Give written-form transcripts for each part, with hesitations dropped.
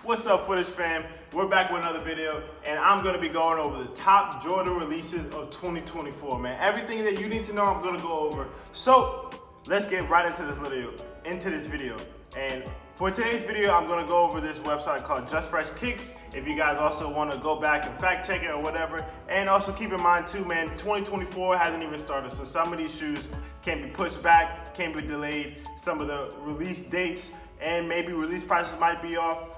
What's up, Footage fam? We're back with another video, and I'm gonna be going over the top Jordan releases of 2024, man. Everything that you need to know, I'm gonna go over. So let's get right into this video. And for today's video, I'm gonna go over this website called Just Fresh Kicks. If you guys also want to go back and fact check it or whatever, and also keep in mind too, man, 2024 hasn't even started, so some of these shoes can be pushed back, can be delayed. Some of the release dates and maybe release prices might be off.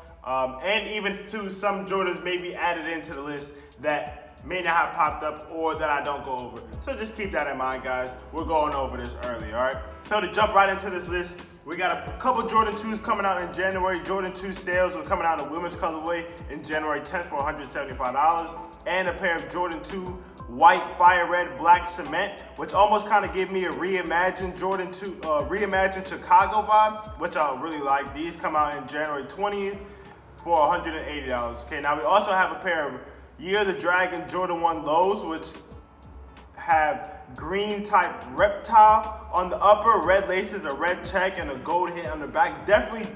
And even to some Jordans may be added into the list that may not have popped up or that I don't go over. So just keep that in mind, guys. We're going over this early, all right? So to jump right into this list, we got a couple Jordan 2s coming out in January. Jordan 2 sales are coming out in women's colorway in January 10th for $175. And a pair of Jordan 2 white fire red black cement, which almost kind of gave me a reimagined Jordan 2, reimagined Chicago vibe, which I really like. These come out in January 20th. For $180. Okay, now we also have a pair of Year of the Dragon Jordan 1 lows, which have green type reptile on the upper, red laces, a red check, and a gold hit on the back. Definitely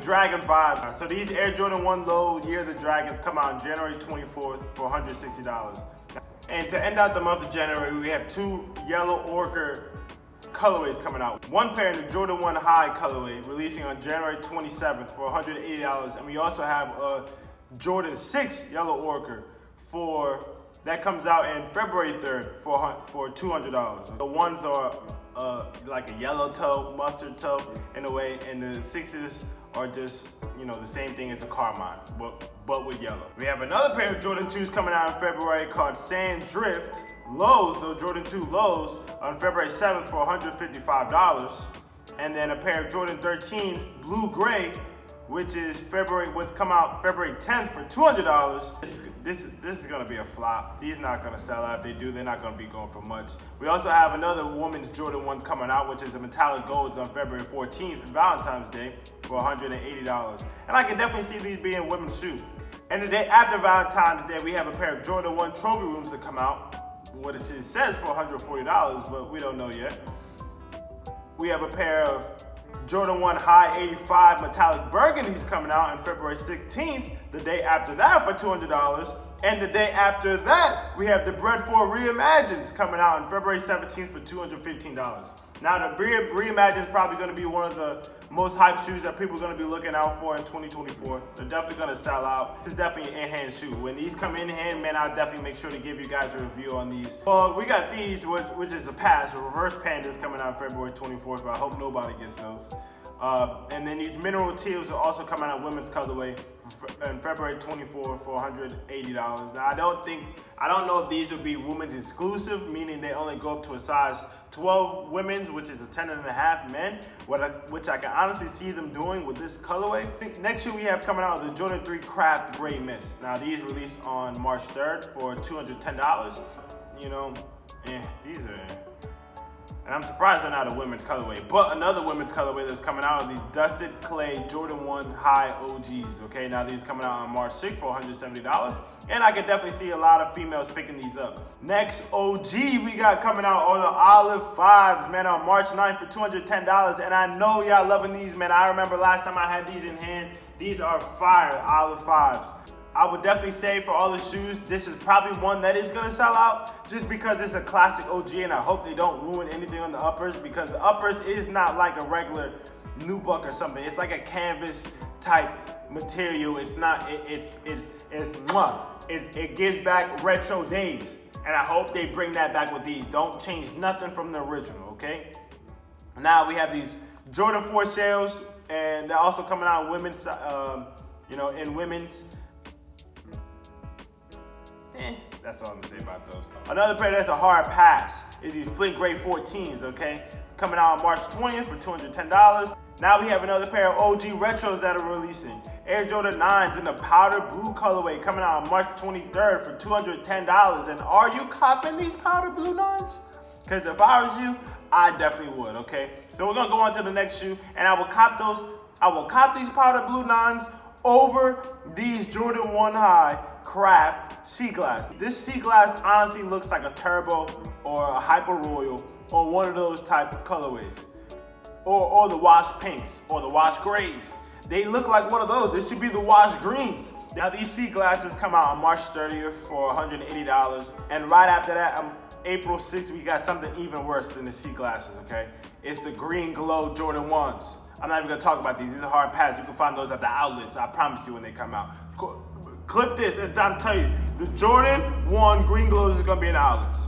Dragon vibes. So these Air Jordan 1 low Year of the Dragons come out on January 24th for $160. And to end out the month of January, we have two yellow ochre colorways coming out. One pair in the Jordan 1 High colorway releasing on January 27th for $180, and we also have a Jordan 6 yellow ochre that comes out in February 3rd for $200. The ones are like a yellow toe, mustard toe in a way, and the 6s are just, you know, the same thing as the Carmines, but with yellow. We have another pair of Jordan 2s coming out in February called Sand Drift lows, those Jordan 2 lows, on February 7th for $155. And then a pair of Jordan 13 blue gray, which is come out February 10th for $200. This is gonna be a flop. These not gonna sell out. If they do, they're not gonna be going for much. We also have another woman's Jordan 1 coming out, which is a metallic golds on February 14th, Valentine's Day, for $180. And I can definitely see these being women's shoes. And the day after Valentine's Day, we have a pair of Jordan 1 trophy rooms that come out, what it says for $140, but we don't know yet. We have a pair of Jordan 1 High 85 metallic burgundies coming out on February 16th, the day after that for $200. And the day after that, we have the Bred 4 Reimagines coming out on February 17th for $215. Now the Reimagine is probably going to be one of the most hyped shoes that people are going to be looking out for in 2024. They're definitely going to sell out. It's definitely an in-hand shoe. When these come in hand, man, I'll definitely make sure to give you guys a review on these. Well, we got these, which is a pass. Reverse Pandas coming out February 24th, so I hope nobody gets those. And then these mineral teals are also coming out women's colorway in February 24th for $180. Now I don't know if these will be women's exclusive, meaning they only go up to a size 12 women's, which is a 10.5 men, which I can honestly see them doing with this colorway. Next shoe we have coming out is the Jordan 3 Craft Gray Mist. Now these released on March 3rd for $210. You know, these are. And I'm surprised they're not a women's colorway. But another women's colorway that's coming out are these Dusted Clay Jordan 1 High OGs. Okay, now these coming out on March 6th for $170. And I can definitely see a lot of females picking these up. Next OG we got coming out are the Olive 5s, man, on March 9th for $210. And I know y'all loving these, man. I remember last time I had these in hand. These are fire, Olive 5s. I would definitely say for all the shoes, this is probably one that is gonna sell out just because it's a classic OG, and I hope they don't ruin anything on the uppers, because the uppers is not like a regular nubuck or something. It's like a canvas type material. It's not, it gives back retro days. And I hope they bring that back with these. Don't change nothing from the original, okay? Now we have these Jordan 4 sales, and they're also coming out in women's, in women's. That's all I'm gonna say about those. Another pair that's a hard pass is these Flint Gray 14s, okay? Coming out on March 20th for $210. Now we have another pair of OG retros that are releasing. Air Jordan 9s in the powder blue colorway coming out on March 23rd for $210. And are you copping these powder blue 9s? Because if I was you, I definitely would, okay? So we're gonna go on to the next shoe, and I will cop these powder blue 9s over these Jordan 1 High Craft Sea Glass. This Sea Glass honestly looks like a Turbo or a Hyper Royal or one of those type of colorways. Or the wash pinks or the wash grays. They look like one of those. They should be the washed greens. Now these sea glasses come out on March 30th for $180. And right after that, April 6th, we got something even worse than the sea glasses, okay? It's the green glow Jordan 1s. I'm not even gonna talk about these. These are hard pads. You can find those at the outlets. I promise you when they come out. Clip this and I'm telling you, the Jordan 1 green glows is gonna be in the outlets.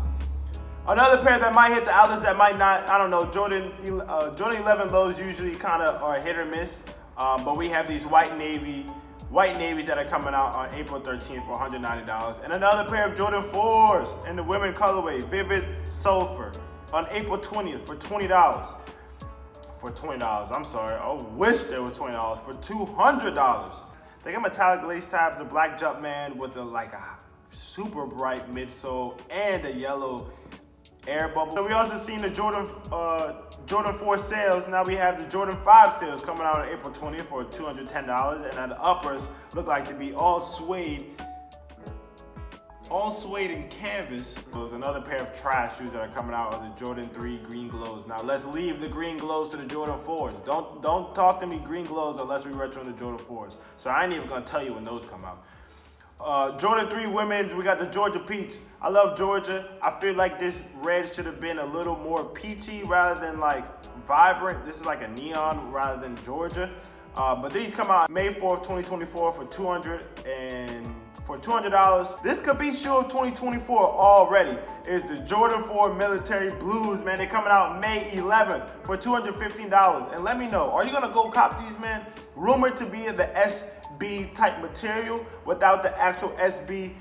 Another pair that might hit the outlets that might not, I don't know, Jordan 11 lows usually kind of are hit or miss. But we have these white navies that are coming out on April 13th for $190. And another pair of Jordan 4s in the women colorway, Vivid Sulfur, on April 20th for $20. For $20, I'm sorry. I wish there was $20 for $200. They got metallic lace tabs, a black Jumpman with a super bright midsole and a yellow air bubble. So we also seen the Jordan 4 sales. Now we have the Jordan 5 sales coming out on April 20th for $210. And now the uppers look like to be all suede in canvas. There's another pair of trash shoes that are coming out of the Jordan 3 green glows. Now let's leave the green glows to the Jordan 4s. Don't talk to me green glows unless we retro the Jordan 4s. So I ain't even gonna tell you when those come out. Jordan 3 women's, we got the Georgia Peach. I love Georgia. I feel like this red should have been a little more peachy rather than like vibrant. This is like a neon rather than Georgia. But these come out May 4th, 2024 for $200. This could be shoe of 2024 already. It's the Jordan 4 Military Blues, man. They're coming out May 11th for $215. And let me know, are you gonna go cop these, man? Rumored to be in the SB type material without the actual SB,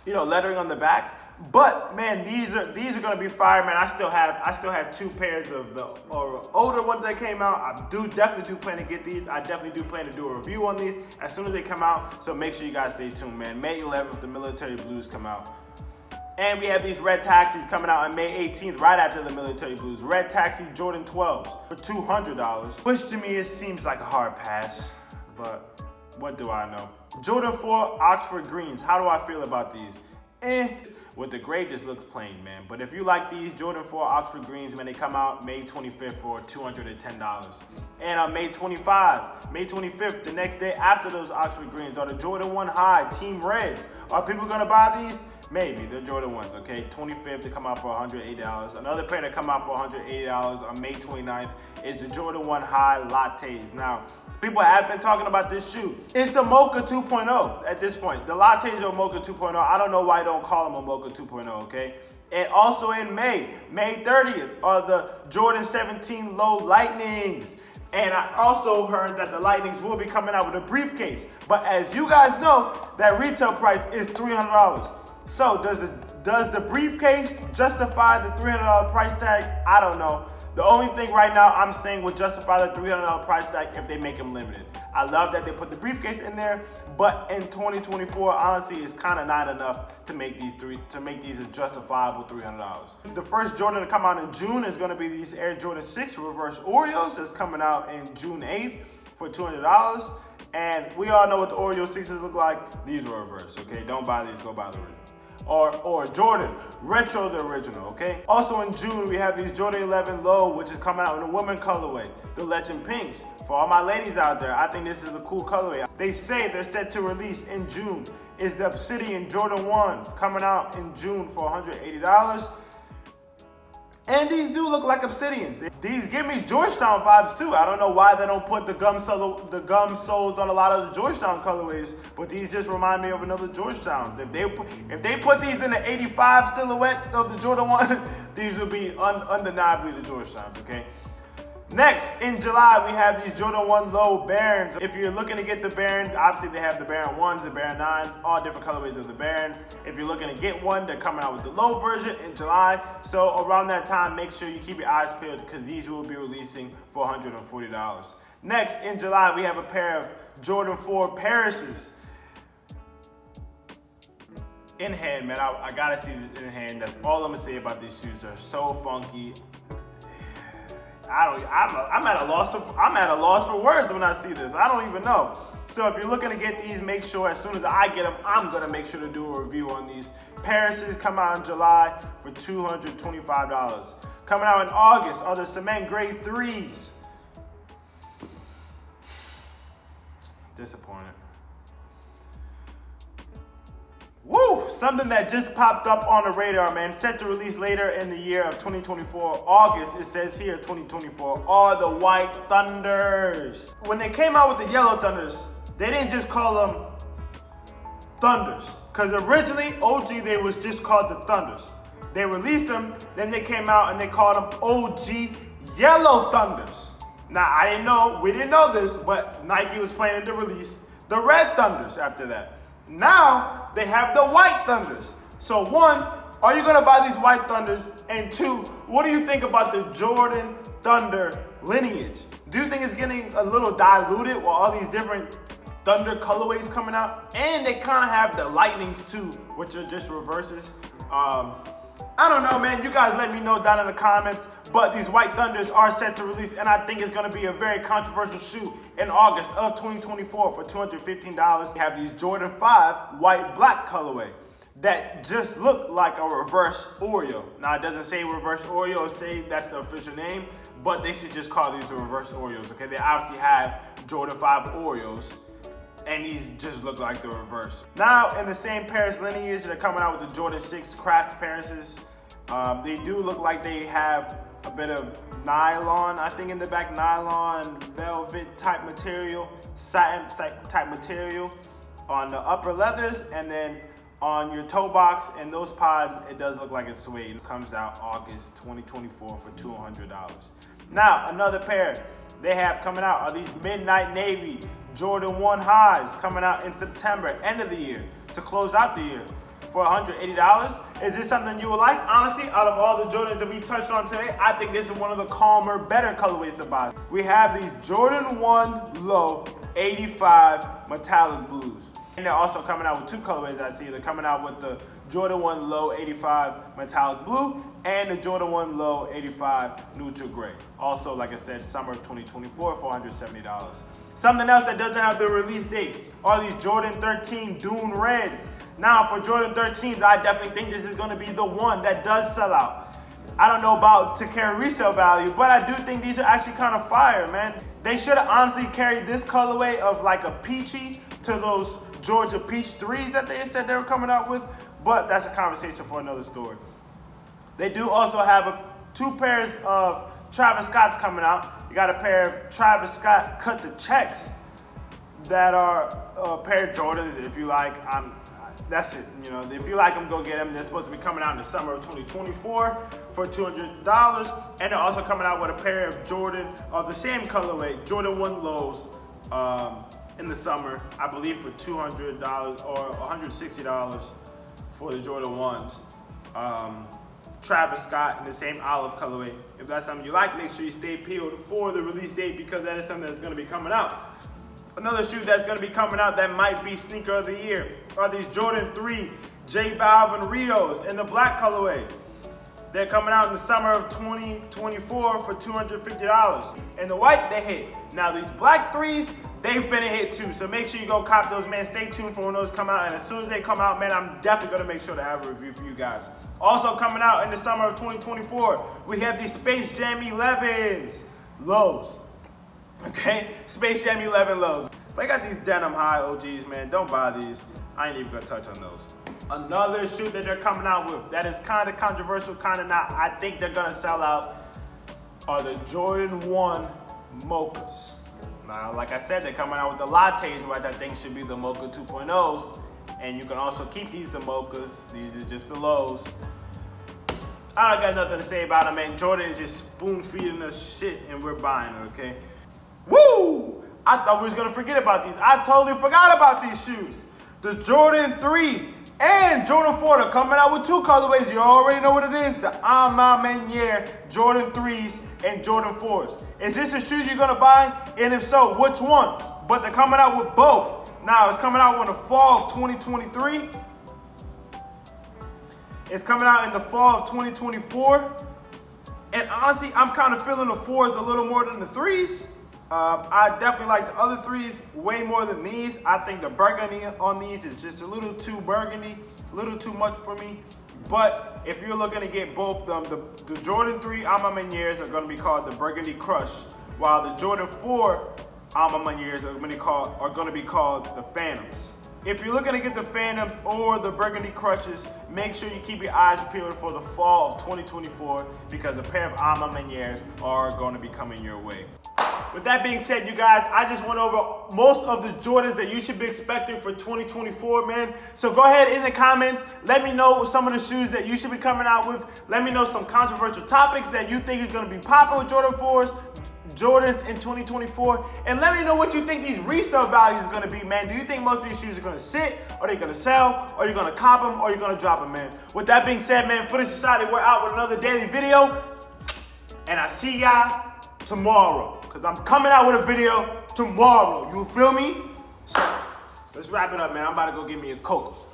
lettering on the back. But man, these are gonna be fire, man. I still have 2 pairs of the older ones that came out. I definitely do plan to get these. I definitely do plan to do a review on these as soon as they come out. So make sure you guys stay tuned, man. May 11th, the Military Blues come out. And we have these red taxis coming out on May 18th, right after the Military Blues. Red Taxi Jordan 12s for $200, which to me it seems like a hard pass, but what do I know? Jordan 4 Oxford Greens. How do I feel about these? With the gray just looks plain, man. But if you like these Jordan 4 Oxford Greens, man, they come out May 25th for $210. And on May 25th, the next day after those Oxford Greens, are the Jordan 1 High Team Reds. Are people gonna buy these? Maybe. They're Jordan 1s, okay? 25th, they come out for $180. Another pair that come out for $180 on May 29th is the Jordan 1 High Lattes. Now, people have been talking about this shoe. It's a Mocha 2.0 at this point. The Lattes are a Mocha 2.0. I don't know why I don't call them a Mocha 2.0, okay? And also in May 30th, are the Jordan 17 Low Lightnings. And I also heard that the Lightnings will be coming out with a briefcase. But as you guys know, that retail price is $300. So does the briefcase justify the $300 price tag? I don't know. The only thing right now I'm saying would justify the $300 price tag if they make them limited. I love that they put the briefcase in there, but in 2024, honestly, it's kind of not enough to make these a justifiable $300. The first Jordan to come out in June is going to be these Air Jordan 6 Reverse Oreos. That's coming out in June 8th for $200. And we all know what the Oreo 6s look like. These are reverse, okay? Don't buy these, go buy the original. Or Jordan, retro the original, okay? Also in June, we have these Jordan 11 Low, which is coming out in a woman colorway, the Legend Pinks. For all my ladies out there, I think this is a cool colorway. They say they're set to release in June. Is the Obsidian Jordan 1s coming out in June for $180. And these do look like Obsidians. These give me Georgetown vibes too. I don't know why they don't put the gum soles on a lot of the Georgetown colorways, but these just remind me of another Georgetowns. If they put these in the 85 silhouette of the Jordan 1, these would be undeniably the Georgetowns, okay? Next, in July, we have these Jordan 1 Low Barons. If you're looking to get the Barons, obviously they have the Baron 1s, the Baron 9s, all different colorways of the Barons. If you're looking to get one, they're coming out with the low version in July. So around that time, make sure you keep your eyes peeled because these will be releasing for $140. Next, in July, we have a pair of Jordan 4 Parises. In hand, man, I gotta see it in hand. That's all I'm gonna say about these shoes. They're so funky. I'm at a loss for words when I see this. I don't even know. So if you're looking to get these, make sure as soon as I get them, I'm gonna make sure to do a review on these. Parises come out in July for $225. Coming out in August are the Cement Gray 3s. Disappointed. Woo! Something that just popped up on the radar, man. Set to release later in the year of 2024. August, it says here, 2024, are the White Thunders. When they came out with the Yellow Thunders, they didn't just call them Thunders. Because originally, OG, they was just called the Thunders. They released them, then they came out and they called them OG Yellow Thunders. Now, we didn't know this, but Nike was planning to release the Red Thunders after that. Now, they have the White Thunders. So one, are you gonna buy these White Thunders? And two, what do you think about the Jordan Thunder lineage? Do you think it's getting a little diluted with all these different Thunder colorways coming out? And they kind of have the Lightnings too, which are just reverses. I don't know, man. You guys let me know down in the comments. But these White Thunders are set to release, and I think it's going to be a very controversial shoe in August of 2024 for $215. We have these Jordan 5 white-black colorway that just look like a reverse Oreo. Now, it doesn't say reverse Oreo or say that's the official name, but they should just call these the reverse Oreos, okay? They obviously have Jordan 5 Oreos, and these just look like the reverse. Now, in the same Paris lineage, they're coming out with the Jordan 6 Craft Parises. They do look like they have a bit of nylon, I think in the back, nylon, velvet type material, satin type material on the upper leathers, and then on your toe box and those pods, it does look like it's suede. It comes out August 2024 for $200. Now, another pair they have coming out are these Midnight Navy Jordan 1 highs coming out in September, end of the year, to close out the year for $180. Is this something you would like? Honestly, out of all the Jordans that we touched on today, I think this is one of the calmer, better colorways to buy. We have these Jordan 1 Low 85 metallic blues. And they're also coming out with two colorways I see. They're coming out with the Jordan 1 Low 85 metallic blue and the Jordan 1 Low 85 neutral gray. Also, like I said, summer of 2024 for $170. Something else that doesn't have the release date are these Jordan 13 Dune Reds. Now, for Jordan 13s, I definitely think this is going to be the one that does sell out. I don't know about to carry resale value, but I do think these are actually kind of fire, man. They should have honestly carried this colorway of like a peachy to those Georgia Peach 3s that they said they were coming out with, but that's a conversation for another story. They do also have two pairs of Travis Scott's coming out. You got a pair of Travis Scott Cut the Checks that are a pair of Jordans. If you like, that's it. You know, if you like them, go get them. They're supposed to be coming out in the summer of 2024 for $200. And they're also coming out with a pair of Jordan of the same colorway, Jordan 1 Lows, in the summer, I believe for $200 or $160 for the Jordan 1s. Travis Scott in the same olive colorway. If that's something you like, make sure you stay peeled for the release date because that is something that's going to be coming out. Another shoe that's going to be coming out that might be sneaker of the year are these Jordan 3 J Balvin Rios in the black colorway. They're coming out in the summer of 2024 for $250. In the white, they hit. Now these black 3s, they've been a hit too, so make sure you go cop those, man. Stay tuned for when those come out, and as soon as they come out, man, I'm definitely gonna make sure to have a review for you guys. Also coming out in the summer of 2024, we have these Space Jam 11s, lows. Okay, Space Jam 11 lows. They got these denim high OGs, man. Don't buy these. I ain't even gonna touch on those. Another shoe that they're coming out with that is kind of controversial, kind of not. I think they're gonna sell out are the Jordan 1 Mochas. Now, like I said, they're coming out with the lattes, which I think should be the Mocha 2.0s. And you can also keep these the Mochas. These are just the lows. I don't got nothing to say about them, man. Jordan is just spoon feeding us shit and we're buying it, okay? Woo! I thought we was gonna forget about these. I totally forgot about these shoes. The Jordan 3 and Jordan 4 are coming out with two colorways. You already know what it is. The A Ma Maniere Jordan 3s and Jordan 4s. Is this a shoe you're gonna buy? And if so, which one? But they're coming out with both. Now, it's coming out in the fall of 2023. It's coming out in the fall of 2024. And honestly, I'm kind of feeling the 4s a little more than the 3s. I definitely like the other 3s way more than these. I think the burgundy on these is just a little too burgundy, a little too much for me. But if you're looking to get both of them, the Jordan 3 A Ma Manieres are going to be called the Burgundy Crush, while the Jordan 4 Armamaniers are going to be called the Phantoms. If you're looking to get the Phantoms or the Burgundy Crushes, make sure you keep your eyes peeled for the fall of 2024 because a pair of Armamaniers are going to be coming your way. With that being said, you guys, I just went over most of the Jordans that you should be expecting for 2024, man. So go ahead in the comments. Let me know some of the shoes that you should be coming out with. Let me know some controversial topics that you think is going to be popping with Jordans in 2024. And let me know what you think these resale values are going to be, man. Do you think most of these shoes are going to sit? Are they going to sell? Are you going to cop them? Or are you going to drop them, man? With that being said, man, for this Society, we're out with another daily video. And I see y'all tomorrow. Because I'm coming out with a video tomorrow. You feel me? So, let's wrap it up, man. I'm about to go get me a Coke.